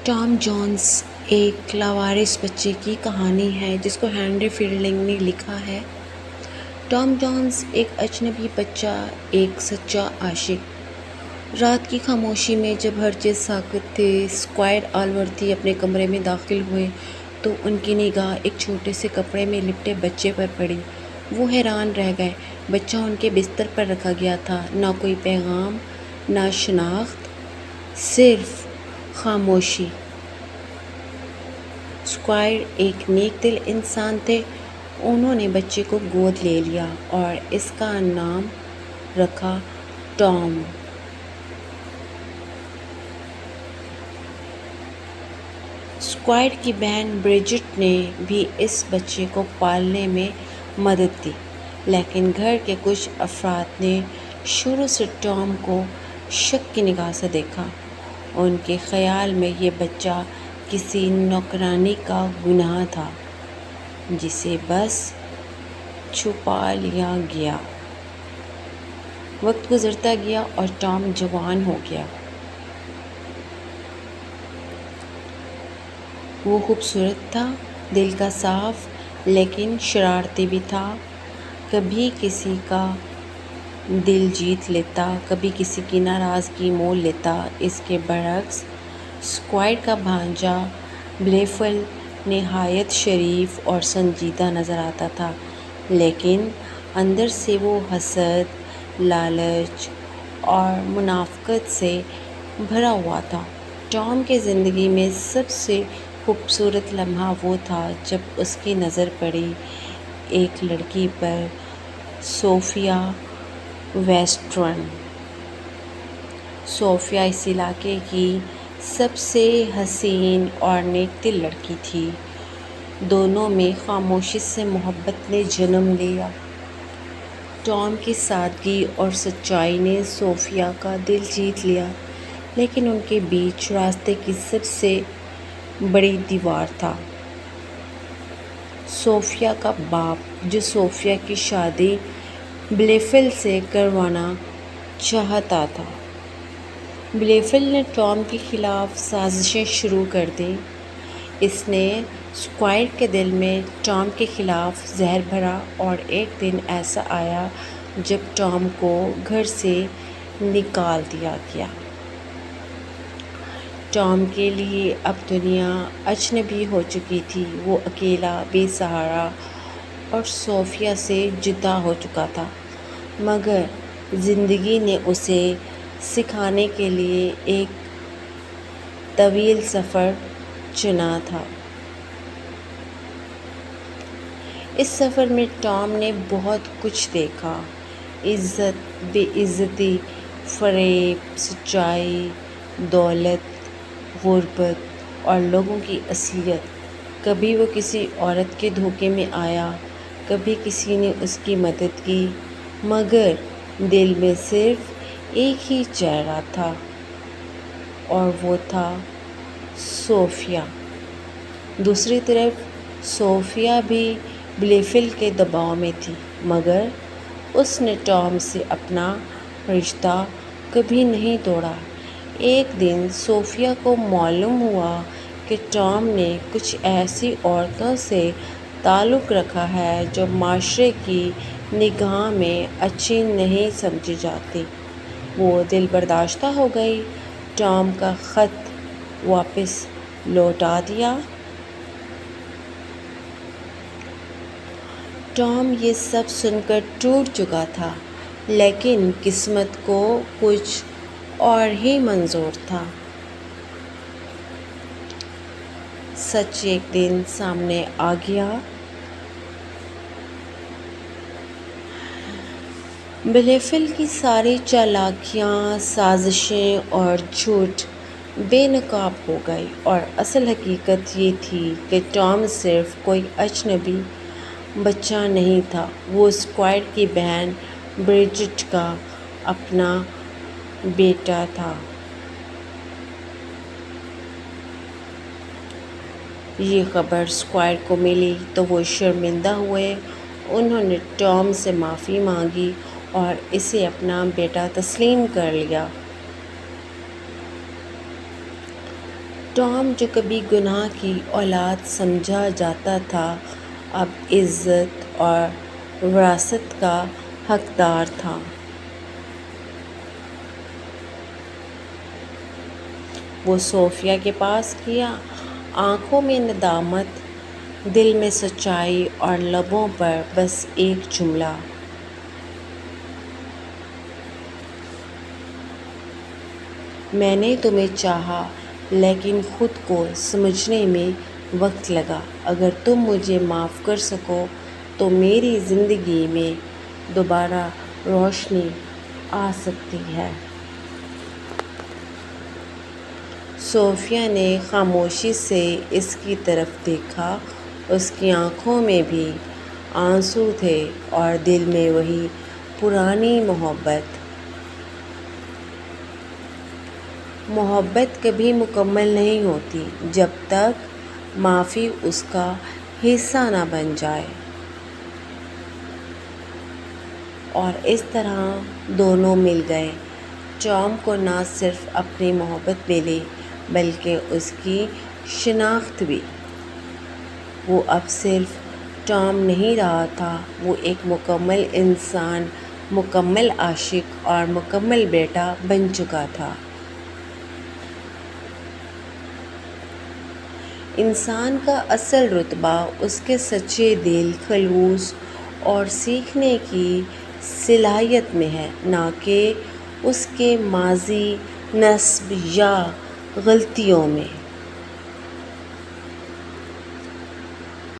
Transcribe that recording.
Tom Jones ایک لاوارث بچے کی کہانی ہے جس کو ہنری فیلڈنگ نے لکھا ہے۔ ٹام جونز ایک اجنبی بچہ، ایک سچا عاشق۔ رات کی خاموشی میں جب ہر چیز ساکت تھی، اسکوائر آلورتھی اپنے کمرے میں داخل ہوئے تو ان کی نگاہ ایک چھوٹے سے کپڑے میں لپٹے بچے پر پڑی۔ وہ حیران رہ گئے۔ بچہ ان کے بستر پر رکھا گیا تھا، نہ کوئی پیغام، نہ شناخت، صرف خاموشی۔ اسکوائر ایک نیک دل انسان تھے۔ انہوں نے بچے کو گود لے لیا اور اس کا نام رکھا ٹام۔ اسکوائر کی بہن برجٹ نے بھی اس بچے کو پالنے میں مدد دی، لیکن گھر کے کچھ افراد نے شروع سے ٹام کو شک کی نگاہ سے دیکھا۔ ان کے خیال میں یہ بچہ کسی نوکرانی کا گناہ تھا جسے بس چھپا لیا گیا۔ وقت گزرتا گیا اور ٹام جوان ہو گیا۔ وہ خوبصورت تھا، دل کا صاف، لیکن شرارتی بھی تھا۔ کبھی کسی کا دل جیت لیتا، کبھی کسی کی ناراضگی مول لیتا۔ اس کے برعکس اسکوائر کا بھانجا بلیفل نہایت شریف اور سنجیدہ نظر آتا تھا، لیکن اندر سے وہ حسد، لالچ اور منافقت سے بھرا ہوا تھا۔ ٹام کی زندگی میں سب سے خوبصورت لمحہ وہ تھا جب اس کی نظر پڑی ایک لڑکی پر، صوفیا ویسٹرن۔ صوفیا اس علاقے کی سب سے حسین اور نیک دل لڑکی تھی۔ دونوں میں خاموشی سے محبت نے جنم لیا۔ ٹام کی سادگی اور سچائی نے صوفیا کا دل جیت لیا، لیکن ان کے بیچ راستے کی سب سے بڑی دیوار تھا۔ صوفیا کا باپ، جو صوفیا کی شادی بلیفل سے کروانا چاہتا تھا۔ بلیفل نے ٹام کے خلاف سازشیں شروع کر دیں۔ اس نے اسکوائر کے دل میں ٹام کے خلاف زہر بھرا اور ایک دن ایسا آیا جب ٹام کو گھر سے نکال دیا گیا۔ ٹام کے لیے اب دنیا اجنبی ہو چکی تھی۔ وہ اکیلا، بے سہارا اور صوفیا سے جدا ہو چکا تھا، مگر زندگی نے اسے سکھانے کے لیے ایک طویل سفر چنا تھا۔ اس سفر میں ٹام نے بہت کچھ دیکھا: عزت، بے عزتی، فریب، سچائی، دولت، غربت اور لوگوں کی اصلیت۔ کبھی وہ کسی عورت کے دھوکے میں آیا، کبھی کسی نے اس کی مدد کی، مگر دل میں صرف ایک ہی چہرہ تھا، اور وہ تھا صوفیا۔ دوسری طرف صوفیا بھی بلیفل کے دباؤ میں تھی، مگر اس نے ٹام سے اپنا رشتہ کبھی نہیں توڑا۔ ایک دن صوفیا کو معلوم ہوا کہ ٹام نے کچھ ایسی عورتوں سے تعلق رکھا ہے جو معاشرے کی نگاہ میں اچھی نہیں سمجھی جاتیں۔ وہ دل برداشتہ ہو گئی۔ ٹام کا خط واپس لوٹا دیا۔ ٹام یہ سب سن کر ٹوٹ چکا تھا، لیکن قسمت کو کچھ اور ہی منظور تھا۔ سچ ایک دن سامنے آ گیا۔ بلیفل کی ساری چالاکیاں، سازشیں اور جھوٹ بے نقاب ہو گئے، اور اصل حقیقت یہ تھی کہ ٹام صرف کوئی اجنبی بچہ نہیں تھا، وہ اسکوائر کی بہن برجٹ کا اپنا بیٹا تھا۔ یہ خبر اسکوائر کو ملی تو وہ شرمندہ ہوئے۔ انہوں نے ٹام سے معافی مانگی اور اسے اپنا بیٹا تسلیم کر لیا۔ ٹام جو کبھی گناہ کی اولاد سمجھا جاتا تھا اب عزت اور وراثت کا حقدار تھا۔ وہ صوفیہ کے پاس گیا، آنکھوں میں ندامت، دل میں سچائی اور لبوں پر بس ایک جملہ، میں نے تمہیں چاہا لیکن خود کو سمجھنے میں وقت لگا، اگر تم مجھے معاف کر سکو تو میری زندگی میں دوبارہ روشنی آ سکتی ہے۔ صوفیہ نے خاموشی سے اس کی طرف دیکھا، اس کی آنکھوں میں بھی آنسو تھے اور دل میں وہی پرانی محبت۔ محبت کبھی مکمل نہیں ہوتی جب تک معافی اس کا حصہ نہ بن جائے، اور اس طرح دونوں مل گئے۔ ٹام کو نہ صرف اپنی محبت ملی بلکہ اس کی شناخت بھی۔ وہ اب صرف ٹام نہیں رہا تھا، وہ ایک مکمل انسان، مکمل عاشق اور مکمل بیٹا بن چکا تھا۔ انسان کا اصل رتبہ اس کے سچے دل، خلوص اور سیکھنے کی صلاحیت میں ہے، نہ کہ اس کے ماضی، نسب یا غلطیوں میں۔